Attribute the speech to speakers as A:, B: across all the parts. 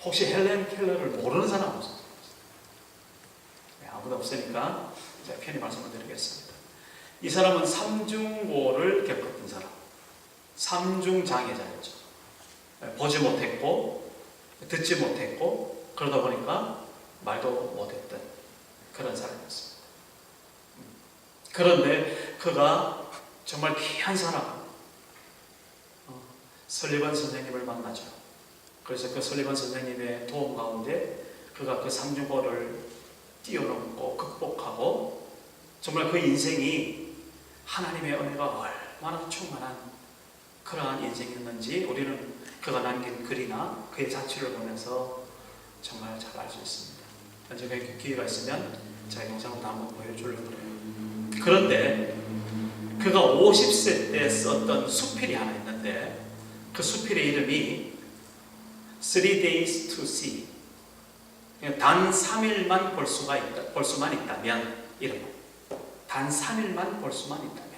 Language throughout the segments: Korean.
A: 혹시 헬렌 켈러를 모르는 사람 없어요? 네, 아무도 없으니까 제가 편히 말씀을 드리겠습니다. 이 사람은 삼중고를 겪었던 사람, 삼중장애자였죠. 보지 못했고 듣지 못했고 그러다 보니까 말도 못했던 그런 사람이었습니다. 그런데 그가 정말 귀한 사람, 설리번 선생님을 만나죠. 그래서 그 설리번 선생님의 도움 가운데 그가 그 삼중고를 뛰어넘고 극복하고 정말 그 인생이 하나님의 은혜가 얼마나 충만한 그러한 인생이었는지 우리는 그가 남긴 글이나 그의 자취를 보면서 정말 잘 알 수 있습니다. 제가 기회가 있으면 제가 영상으로 한번 보여주려고 그래요. 그런데 그가 50세 때 썼던 수필이 하나 있는데 그 수필의 이름이 Three Days to See, 단 3일만 볼 수만 있다면, 이런 단 3일만 볼 수만 있다면.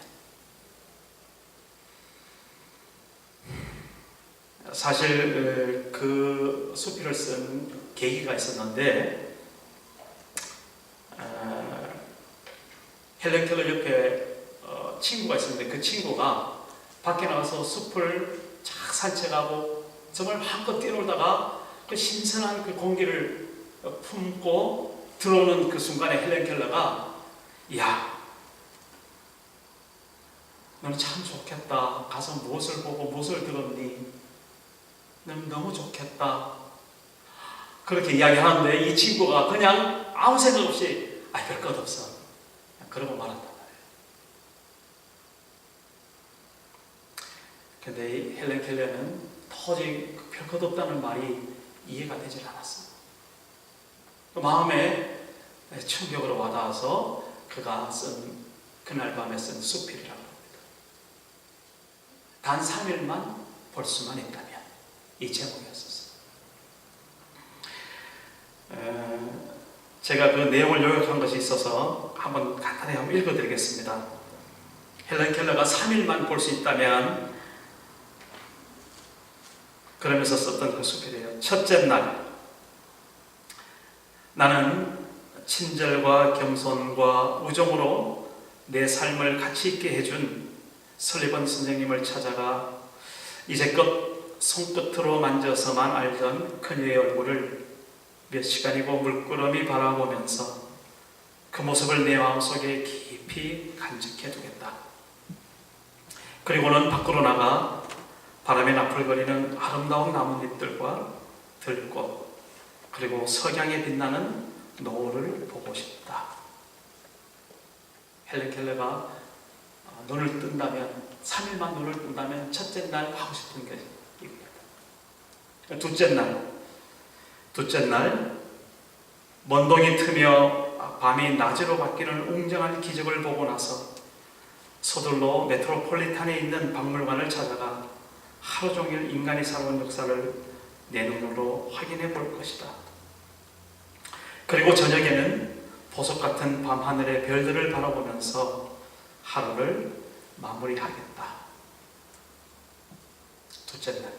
A: 사실 그 수필을 쓴 계기가 있었는데 헬렌 켈러 옆에 친구가 있었는데 그 친구가 밖에 나가서 숲을 쫙 산책하고 정말 마음껏 뛰놀다가 그 신선한 그 공기를 품고 들어오는 그 순간에 헬렌 켈러가 야, 너는 참 좋겠다. 가서 무엇을 보고 무엇을 들었니? 너는 너무 좋겠다. 그렇게 이야기하는데 이 친구가 그냥 아무 생각 없이 별 것 없어. 그러고 말았단 말이에요. 근데 헬렌 켈러는 도저히 별 것 없다는 말이 이해가 되질 않았어. 마음에 충격으로 와닿아서 그가 쓴 그날 밤에 쓴 수필이라고 합니다. 단 3일만 볼 수만 있다면, 이 제목이었었어요. 제가 그 내용을 요약한 것이 있어서 한번 간단히 한번 읽어드리겠습니다. 헬렌 켈러가 3일만 볼 수 있다면 그러면서 썼던 그 수필이에요. 첫째 날, 나는 친절과 겸손과 우정으로 내 삶을 가치 있게 해준 설리번 선생님을 찾아가 이제껏 손끝으로 만져서만 알던 그녀의 얼굴을 몇 시간이고 물끄러미 바라보면서 그 모습을 내 마음속에 깊이 간직해 두겠다. 그리고는 밖으로 나가 바람에 나풀거리는 아름다운 나뭇잎들과 들꽃, 그리고 석양에 빛나는 노을을 보고 싶다. 헬렌 켈러가 눈을 뜬다면, 3일만 눈을 뜬다면 첫째 날 하고 싶은 게 이겁니다. 둘째 날 먼동이 트며 밤이 낮으로 바뀌는 웅장한 기적을 보고 나서 서둘러 메트로폴리탄에 있는 박물관을 찾아가 하루 종일 인간이 살아온 역사를 내 눈으로 확인해 볼 것이다. 그리고 저녁에는 보석 같은 밤하늘의 별들을 바라보면서 하루를 마무리하겠다. 둘째 날.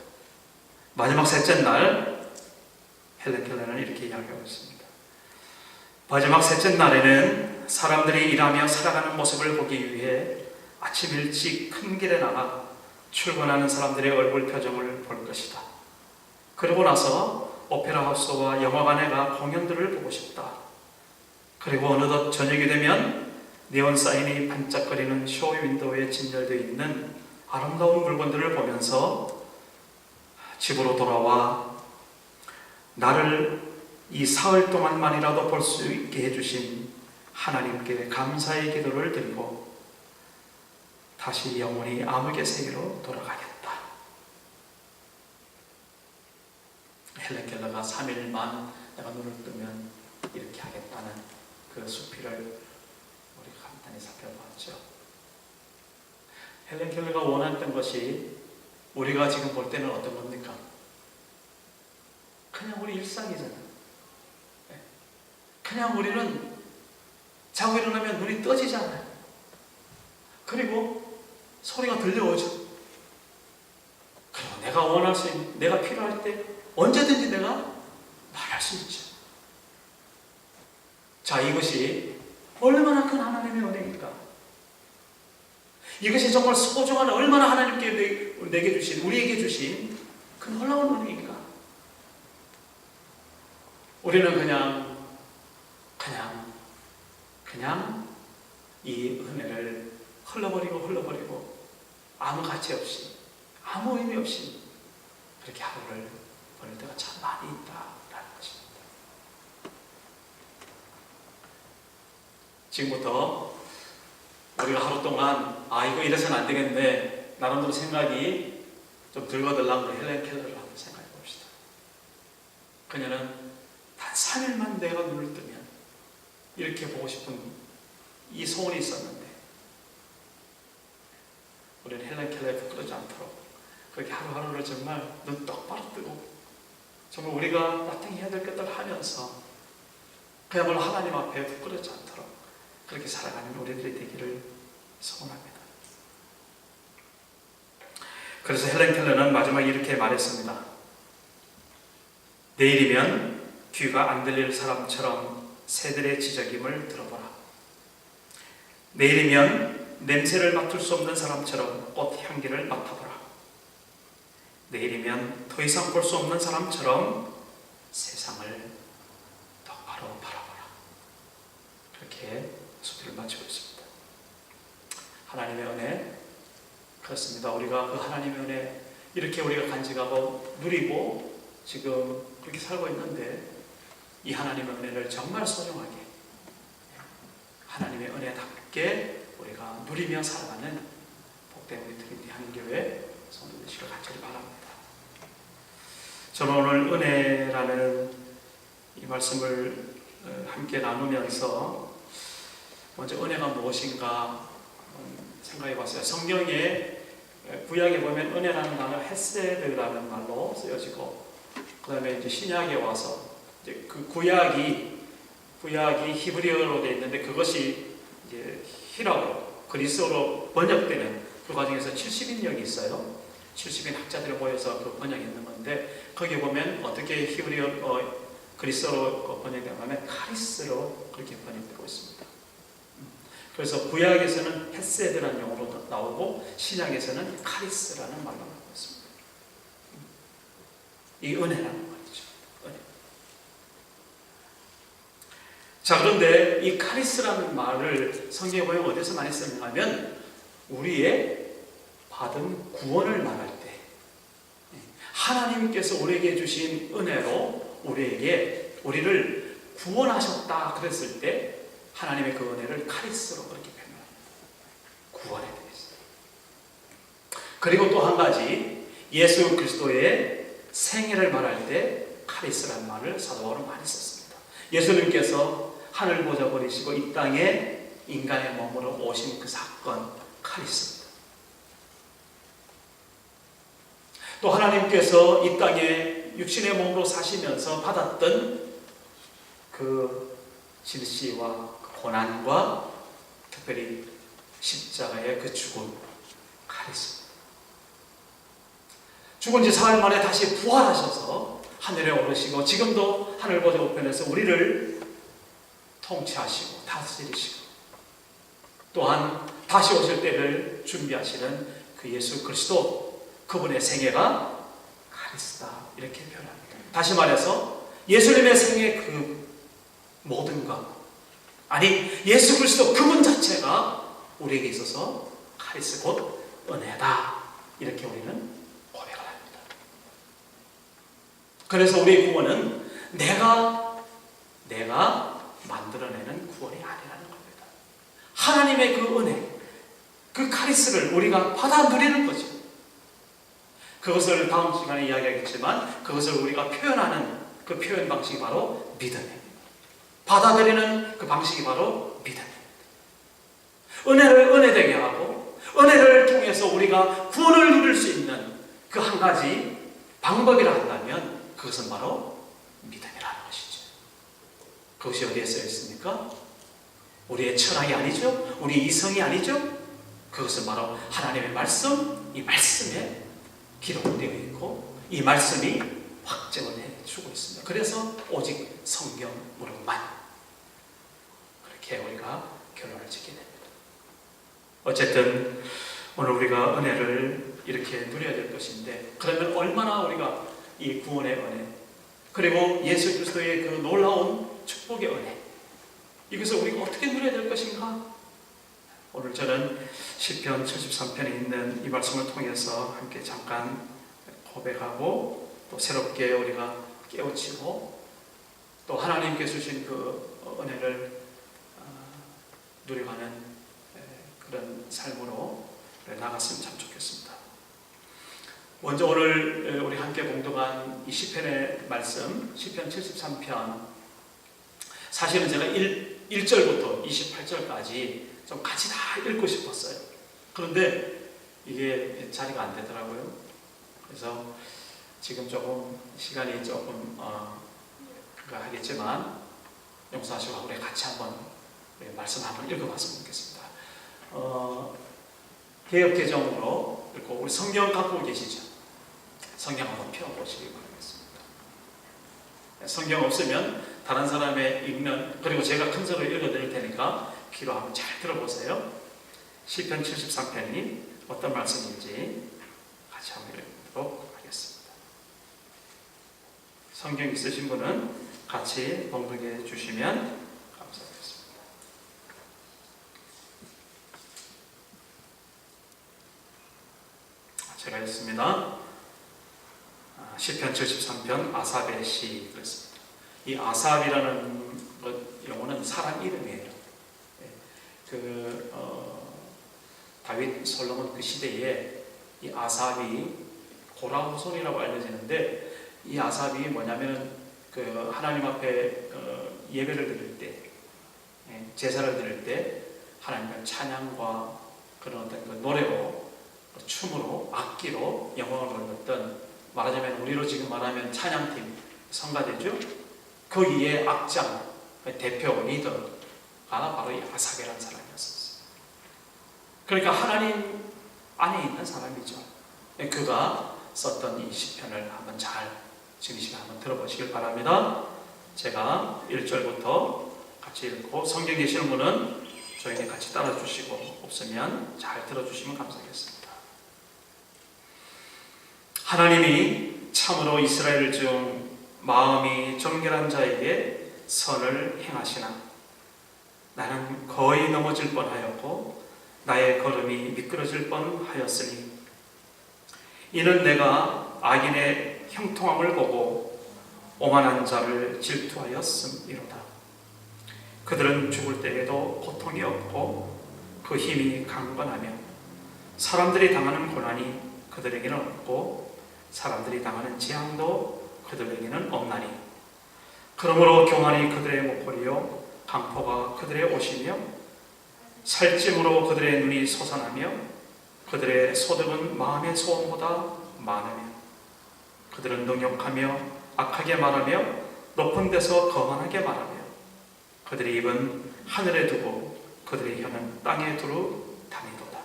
A: 마지막 셋째 날, 헬렌 켈러는 이렇게 이야기하고 있습니다. 마지막 셋째 날에는 사람들이 일하며 살아가는 모습을 보기 위해 아침 일찍 큰 길에 나가 출근하는 사람들의 얼굴 표정을 볼 것이다. 그러고 나서 오페라 하우스와 영화관에 가 공연들을 보고 싶다. 그리고 어느덧 저녁이 되면 네온 사인이 반짝거리는 쇼 윈도우에 진열되어 있는 아름다운 물건들을 보면서 집으로 돌아와 나를 이 사흘 동안만이라도 볼 수 있게 해주신 하나님께 감사의 기도를 드리고 다시 영원히 암흑의 세계로 돌아가겠다. 헬렌 켈러가 3일만 내가 눈을 뜨면 이렇게 하겠다는 그 수필을 우리가 간단히 살펴봤죠. 헬렌 켈러가 원했던 것이 우리가 지금 볼 때는 어떤 겁니까? 그냥 우리 일상이잖아요. 그냥 우리는 자고 일어나면 눈이 떠지잖아요. 그리고 소리가 들려오죠. 그리고 내가 원할 수 있는, 내가 필요할 때 언제든지 내가 수 있죠. 자, 이것이 얼마나 큰 하나님의 은혜입니까? 이것이 정말 소중한, 얼마나 하나님께 내게 주신, 우리에게 주신 그 놀라운 은혜입니까? 우리는 그냥 이 은혜를 흘러버리고 아무 가치 없이, 아무 의미 없이 그렇게 하루를 보낼 때가 참 많이 있다라는 것입니다. 지금부터 우리가 하루 동안 이거 이래서는 안 되겠네, 나름대로 생각이 좀 들거들랑 우리 헬렌 켈러를 한번 생각해 봅시다. 그녀는 단 3일만 내가 눈을 뜨면 이렇게 보고 싶은 이 소원이 있었는데, 우리는 헬렌 켈러에 부끄러지 않도록 그렇게 하루하루를 정말 눈 똑바로 뜨고 정말 우리가 마땅히 해야 될 것들을 하면서 그야말로 하나님 앞에 부끄러지 않도록 그렇게 살아가는 우리들이 되기를 소원합니다. 그래서 헬렌 켈러는 마지막에 이렇게 말했습니다. 내일이면 귀가 안 들릴 사람처럼 새들의 지저귐을 들어보라. 내일이면 냄새를 맡을 수 없는 사람처럼 꽃 향기를 맡아보라. 내일이면 더 이상 볼 수 없는 사람처럼 세상을 똑바로 바라보라. 그렇게 수필을 마치고 있습니다. 하나님의 은혜, 그렇습니다. 우리가 그 하나님의 은혜 이렇게 우리가 간직하고 누리고 지금 그렇게 살고 있는데, 이 하나님의 은혜를 정말 소중하게 하나님의 은혜답게 우리가 누리며 살아가는 복된 우리 트리니티 한인교회 성도 되시길 간절히 바랍니다. 저는 오늘 은혜라는 이 말씀을 함께 나누면서 먼저 은혜가 무엇인가 생각해 봤어요. 성경에 구약에 보면 은혜라는 단어 헤세드라는 말로 쓰여지고, 그 다음에 이제 신약에 와서 이제 그 구약이 히브리어로 되어 있는데 그것이 이제 히라고 그리스어로 번역되는 그 과정에서 70인역이 있어요. 70인 학자들이 모여서 그 번역했는 건데, 거기 보면 어떻게 히브리어 그리스어로 번역되냐면 카리스로 그렇게 번역되고 있습니다. 그래서 구약에서는 헤세드라는 용어로 나오고 신약에서는 카리스라는 말로 나오고 있습니다. 이 은혜라는 말이죠. 은혜. 자, 그런데 이 카리스라는 말을 성경에 보면 어디서 많이 쓰냐면 우리의 받은 구원을 말할 때, 하나님께서 우리에게 주신 은혜로 우리를 구원하셨다 그랬을 때 하나님의 그 은혜를 카리스로 그렇게 표현합니다. 구원에 대해서. 그리고 또 한 가지, 예수 그리스도의 생애를 말할 때 카리스라는 말을 사도 바울은 많이 썼습니다. 예수님께서 하늘 보좌 버리시고 이 땅에 인간의 몸으로 오신 그 사건, 카리스입니다. 또 하나님께서 이 땅에 육신의 몸으로 사시면서 받았던 그 질시와 고난과 특별히 십자가의 그 죽음, 카리스입니다. 죽은 지 사흘 만에 다시 부활하셔서 하늘에 오르시고 지금도 하늘 보좌 우편에서 우리를 통치하시고 다스리시고, 또한 다시 오실 때를 준비하시는 그 예수 그리스도, 그분의 생애가 카리스다 이렇게 표현합니다. 다시 말해서 예수님의 생애 그 모든 것, 아니 예수 그리스도 그분 자체가 우리에게 있어서 카리스 곧 은혜다 이렇게 우리는 고백을 합니다. 그래서 우리의 구원은 내가 만들어내는 구원이 아니라는 겁니다. 하나님의 그 은혜, 그 카리스를 우리가 받아 누리는 거죠. 그것을 다음 시간에 이야기하겠지만 그것을 우리가 표현하는 그 표현 방식이 바로 믿음입니다. 받아들이는 그 방식이 바로 믿음입니다. 은혜를 은혜되게 하고 은혜를 통해서 우리가 구원을 누릴 수 있는 그 한 가지 방법이라 한다면 그것은 바로 믿음이라는 것이죠. 그것이 어디에 쓰여 있습니까? 우리의 철학이 아니죠. 우리 이성이 아니죠. 그것은 바로 하나님의 말씀, 이 말씀에 기록되어 있고 이 말씀이 확증을 해주고 있습니다. 그래서 오직 성경으로만 그렇게 우리가 결론을 짓게 됩니다. 어쨌든 오늘 우리가 은혜를 이렇게 누려야 될 것인데, 그러면 얼마나 우리가 이 구원의 은혜, 그리고 예수 그리스도의 그 놀라운 축복의 은혜, 이것을 우리가 어떻게 누려야 될 것인가? 오늘 저는 시편 73편에 있는 이 말씀을 통해서 함께 잠깐 고백하고, 또 새롭게 우리가 깨우치고, 또 하나님께 주신 그 은혜를 누려가는 그런 삶으로 나갔으면 참 좋겠습니다. 먼저 오늘 우리 함께 공동한 이 시편의 말씀, 시편 73편, 사실은 제가 1절부터 28절까지 좀 같이 다 읽고 싶었어요. 그런데 이게 자리가 안 되더라고요. 그래서 지금 조금 시간이 조금 하겠지만 용서하시고 우리 같이 한번 말씀 한번 읽어봤으면 좋겠습니다. 개역개정으로 읽고, 우리 성경 갖고 계시죠? 성경 한번 펴보시기 바라겠습니다. 성경 없으면 다른 사람의 읽는, 그리고 제가 큰 소리로 읽어드릴 테니까 귀로 한번 잘 들어보세요. 시편 73편이 어떤 말씀인지 같이 한번 읽도록 하겠습니다. 성경 있으신 분은 같이 봉독해 주시면 감사하겠습니다. 제가 읽습니다. 시편 73편 아삽의 시 그랬습니다. 이 아삽이라는 용어는 사람 이름이에요. 다윗 솔로몬 그 시대에 이 아삽이 고라 후손이라고 알려지는데, 이 아삽이 뭐냐면 그 하나님 앞에 예배를 드릴 때, 제사를 드릴 때 하나님의 찬양과 그런 어떤 그 노래로, 춤으로, 악기로 영광을 돌렸던, 말하자면 우리로 지금 말하면 찬양팀, 성가대죠. 거기에 악장, 대표 리더가 바로 이 아삽이라는 사람이었어요. 그러니까 하나님 안에 있는 사람이죠. 그가 썼던 이 시편을 한번 잘 지금 이 시간 한번 들어보시길 바랍니다. 제가 1절부터 같이 읽고, 성경 계시는 분은 저희는 같이 따라주시고, 없으면 잘 들어주시면 감사하겠습니다. 하나님이 참으로 이스라엘 중 마음이 정결한 자에게 선을 행하시나, 나는 거의 넘어질 뻔하였고 나의 걸음이 미끄러질 뻔하였으니, 이는 내가 악인의 형통함을 보고 오만한 자를 질투하였음이로다. 그들은 죽을 때에도 고통이 없고 그 힘이 강건하며, 사람들이 당하는 고난이 그들에게는 없고 사람들이 당하는 재앙도 그들에게는 없나니, 그러므로 교만이 그들의 목걸이요 강포가 그들의 옷이며, 살찜으로 그들의 눈이 솟아나며 그들의 소득은 마음의 소원보다 많으며, 그들은 능욕하며 악하게 말하며 높은 데서 거만하게 말하며, 그들의 입은 하늘에 두고 그들의 혀는 땅에 두루 다니도다.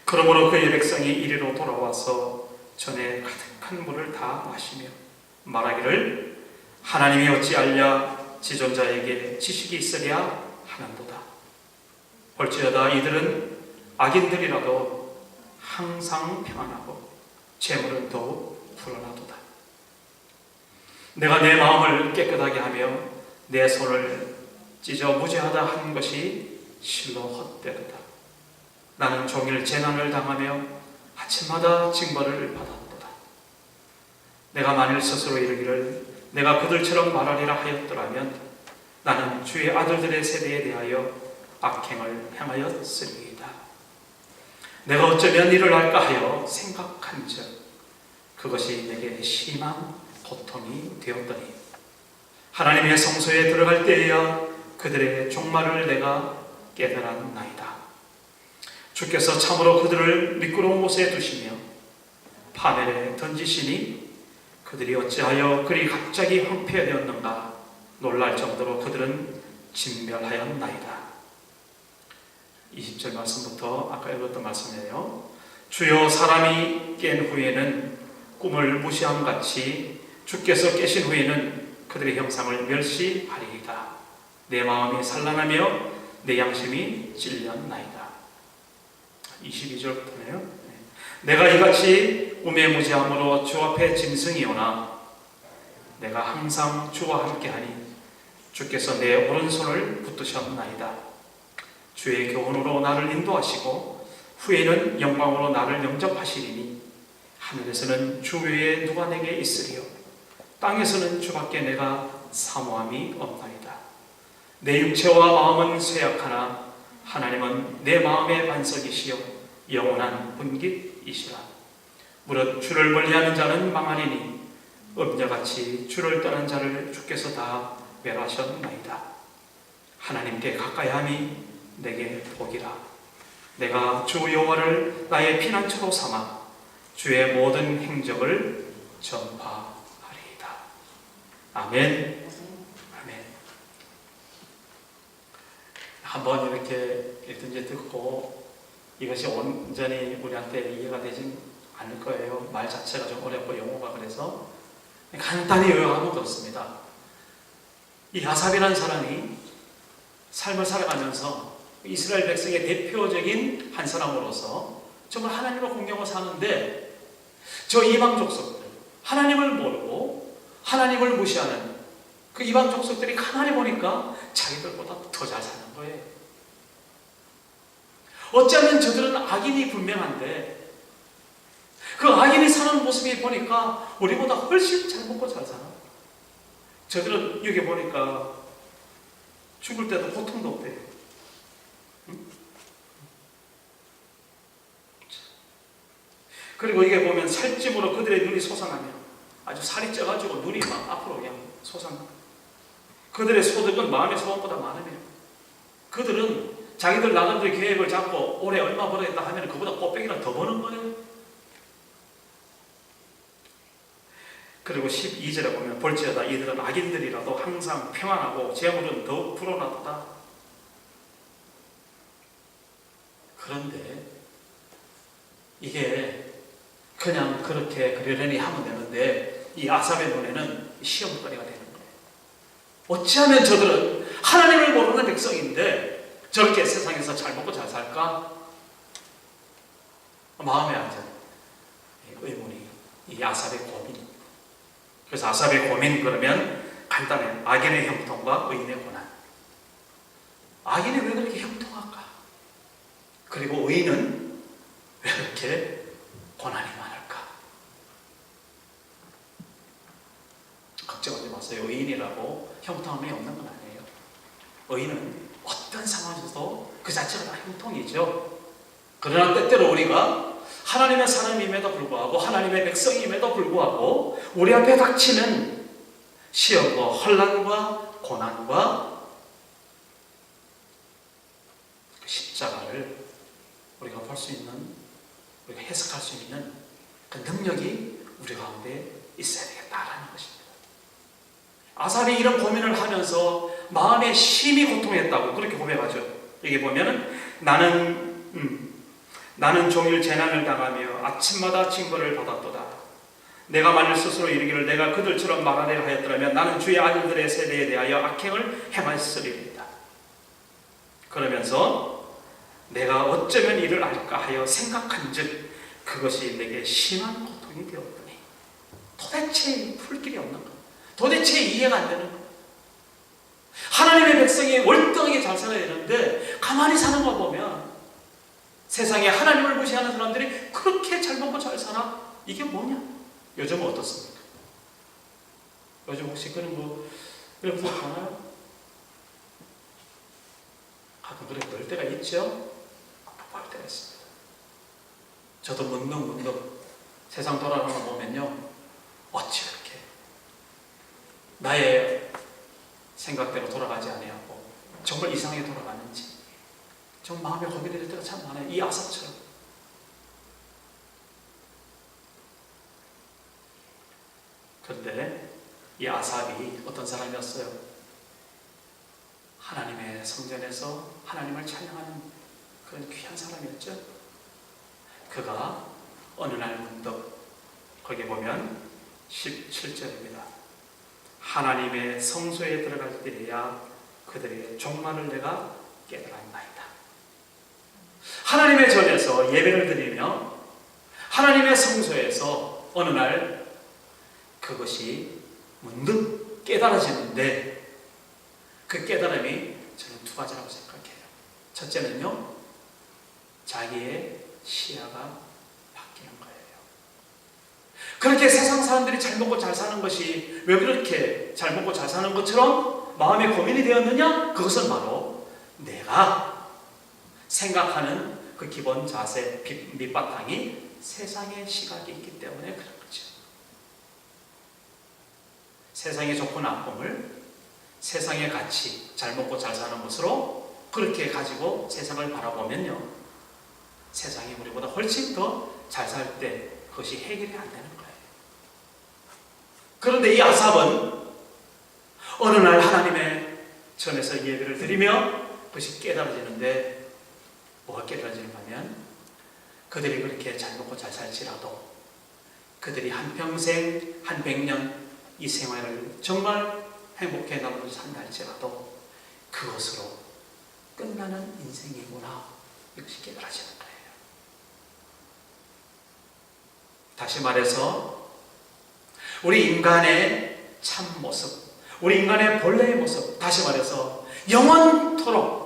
A: 그러므로 그의 백성이 이리로 돌아와서 전에 가득한 물을 다 마시며 말하기를, 하나님이 어찌 알랴 지존자에게 지식이 있으랴 하는도다. 볼지어다 이들은 악인들이라도 항상 평안하고 재물은 더욱 불어나도다. 내가 내 마음을 깨끗하게 하며 내 손을 찢어 무죄하다 한 것이 실로 헛되도다. 나는 종일 재난을 당하며 아침마다 징벌을 받았도다. 내가 만일 스스로 이르기를 내가 그들처럼 말하리라 하였더라면, 나는 주의 아들들의 세대에 대하여 악행을 행하였으리이다. 내가 어쩌면 이를 할까 하여 생각한즉 그것이 내게 심한 고통이 되었더니, 하나님의 성소에 들어갈 때에야 그들의 종말을 내가 깨달았나이다. 주께서 참으로 그들을 미끄러운 곳에 두시며 파멸에 던지시니, 그들이 어찌하여 그리 갑자기 황폐되었는가 놀랄 정도로 그들은 진멸하였나이다. 20절 말씀부터 아까 읽었던 말씀이에요. 주여, 사람이 깬 후에는 꿈을 무시함같이 주께서 깨신 후에는 그들의 형상을 멸시하리이다. 내 마음이 산란하며 내 양심이 찔렸나이다. 22절부터네요. 내가 이같이 우매무지함으로 주 앞에 짐승이오나 내가 항상 주와 함께하니 주께서 내 오른손을 붙드셨나이다. 주의 교훈으로 나를 인도하시고 후에는 영광으로 나를 영접하시리니 하늘에서는 주 외에 누가 내게 있으리요 땅에서는 주밖에 내가 사모함이 없나이다. 내 육체와 마음은 쇠약하나 하나님은 내 마음의 반석이시요 영원한 분깃이시라. 무릇 주를 멀리하는 자는 망하리니 음녀같이 주를 떠난 자를 주께서 다 멸하셨나이다. 하나님께 가까이함이 내게 복이라. 내가 주 여호와를 나의 피난처로 삼아 주의 모든 행적을 전파하리이다. 아멘. 아멘. 한번 이렇게 읽든지 듣고 이것이 온전히 우리한테 이해가 되진 않을 거예요. 말 자체가 좀 어렵고 영어가 그래서 간단히 요약하면 그렇습니다. 이 아삽이라는 사람이 삶을 살아가면서 이스라엘 백성의 대표적인 한 사람으로서 정말 하나님을 공경하고 사는데 저 이방 족속들, 하나님을 모르고 하나님을 무시하는 그 이방 족속들이 가만히 보니까 자기들보다 더 잘 사는 거예요. 어쩌면 저들은 악인이 분명한데 그 악인이 사는 모습이 보니까 우리보다 훨씬 잘 먹고 잘 살아. 저들은 여기 보니까 죽을 때도 고통도 없대요. 응? 그리고 이게 보면 살찜으로 그들의 눈이 솟아나며 아주 살이 쪄가지고 눈이 막 앞으로 그냥 솟아나. 그들의 소득은 마음의 소원보다 많으며 그들은 자기들 나름대로 계획을 잡고 올해 얼마 벌어야겠다 하면 그보다 꽃배기나 더 버는 거예요. 그리고 12절에 보면 볼지어다 이들은 악인들이라도 항상 평안하고 재물은 더욱 불어나도다. 그런데 이게 그냥 그렇게 그러려니 하면 되는데 이 아삽의 눈에는 시험거리가 되는 거예요. 어찌하면 저들은 하나님을 모르는 백성인데 저렇게 세상에서 잘 먹고 잘 살까? 마음에 앉은 의문이 이 아삽의 고민. 그래서 아삽의 고민 그러면 간단해요. 악인의 형통과 의인의 고난. 악인이 왜 그렇게 형통할까? 그리고 의인은 왜 그렇게 고난이 많을까? 걱정하지 마세요. 의인이라고 형통함이 없는 건 아니에요. 의인은 어떤 상황에서도 그 자체가 다 형통이죠. 그러나 때때로 우리가 하나님의 사람임에도 불구하고 하나님의 백성임에도 불구하고 우리 앞에 닥치는 시험과 혼란과 고난과 그 십자가를 우리가 볼 수 있는, 우리가 해석할 수 있는 그 능력이 우리 가운데 있어야 되겠다라는 것입니다. 아삽이 이런 고민을 하면서 마음에 심히 고통했다고 그렇게 고백하죠. 여기 보면은 나는 종일 재난을 당하며 아침마다 징벌을 받았도다. 내가 만일 스스로 이르기를 내가 그들처럼 말하려 하였더라면 나는 주의 아들들의 세대에 대하여 악행을 행하였으리이다. 그러면서 내가 어쩌면 이를 알까 하여 생각한즉 그것이 내게 심한 고통이 되었더니 도대체 풀 길이 없는 것, 도대체 이해가 안 되는 것. 하나님의 백성이 월등하게 잘 살아야 되는데 가만히 사는 거 보면 세상에 하나님을 무시하는 사람들이 그렇게 잘 먹고 잘 사나? 이게 뭐냐? 요즘은 어떻습니까? 요즘 혹시 그런 거 이러면서 보나요? 가끔 그래 볼 때가 있죠? 볼 때가 있습니다. 저도 문득 세상 돌아가는 거 보면요, 어찌 그렇게 나의 생각대로 돌아가지 아니하고 정말 이상하게 돌아가는지 좀 마음에 고민이 될 때가 참 많아요. 이 아삽처럼. 그런데 이 아삽이 어떤 사람이었어요? 하나님의 성전에서 하나님을 찬양하는 그런 귀한 사람이었죠. 그가 어느 날 문득 거기 보면 17절입니다. 하나님의 성소에 들어갈 때에야 그들의 종말을 내가 깨달았나이다. 하나님의 전에서 예배를 드리며 하나님의 성소에서 어느 날 그것이 문득 깨달아지는데, 그 깨달음이 저는 두 가지라고 생각해요. 첫째는요, 자기의 시야가 바뀌는 거예요. 그렇게 세상 사람들이 잘 먹고 잘 사는 것이 왜 그렇게 잘 먹고 잘 사는 것처럼 마음에 고민이 되었느냐? 그것은 바로 내가 생각하는 그 기본 자세, 밑바탕이 세상의 시각이 있기 때문에 그런 거죠. 세상의 좋고 나쁨을 세상의 가치, 잘 먹고 잘 사는 것으로 그렇게 가지고 세상을 바라보면요, 세상이 우리보다 훨씬 더 잘 살 때 그것이 해결이 안 되는 거예요. 그런데 이 아삽은 어느 날 하나님의 전에서 예배를 드리며 그것이 깨달아지는데, 뭐가 깨달아지는가 하면 그들이 그렇게 잘 먹고 잘 살지라도 그들이 한평생, 한 100년 이 생활을 정말 행복해 나누고 산다 할지라도 그것으로 끝나는 인생이구나, 이것이 깨달아지는 거예요. 다시 말해서 우리 인간의 참 모습, 우리 인간의 본래의 모습, 다시 말해서 영원토록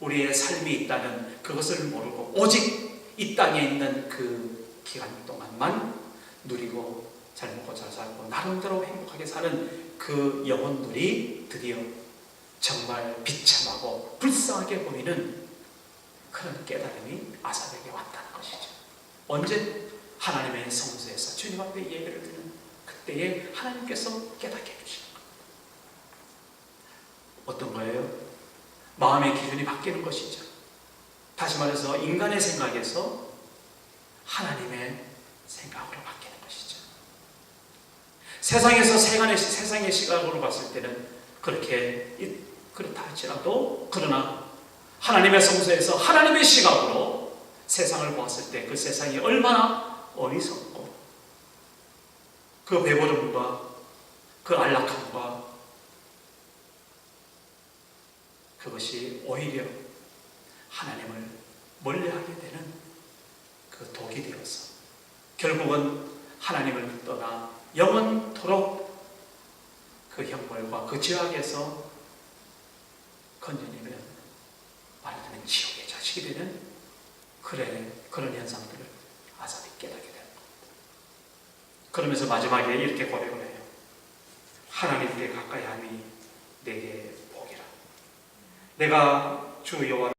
A: 우리의 삶이 있다는 그것을 모르고 오직 이 땅에 있는 그 기간 동안만 누리고 잘 먹고 잘 살고 나름대로 행복하게 사는 그 영혼들이 드디어 정말 비참하고 불쌍하게 보이는 그런 깨달음이 아삽에게 왔다는 것이죠. 언제? 하나님의 성소에서 주님 앞에 예배를 드리는 그때에 하나님께서 깨닫게 해주시는 겁니다. 어떤 거예요? 마음의 기준이 바뀌는 것이죠. 다시 말해서 인간의 생각에서 하나님의 생각으로 바뀌는 것이죠. 세상에서 세상의 시각으로 봤을 때는 그렇다 할지라도, 그러나 하나님의 성소에서 하나님의 시각으로 세상을 보았을 때 그 세상이 얼마나 어리석고 그 배부름과 그 안락함과 그것이 오히려 하나님을 멀리하게 되는 그 독이 되어서 결국은 하나님을 떠나 영원토록 그 형벌과 그 죄악에서 건져내면 말하자면 지옥의 자식이 되는 그런 현상들을 아삽이 깨닫게 되는 겁니다. 그러면서 마지막에 이렇게 고백을 해요. 하나님께 가까이 함이 내게 복이라. 내가 주 여호와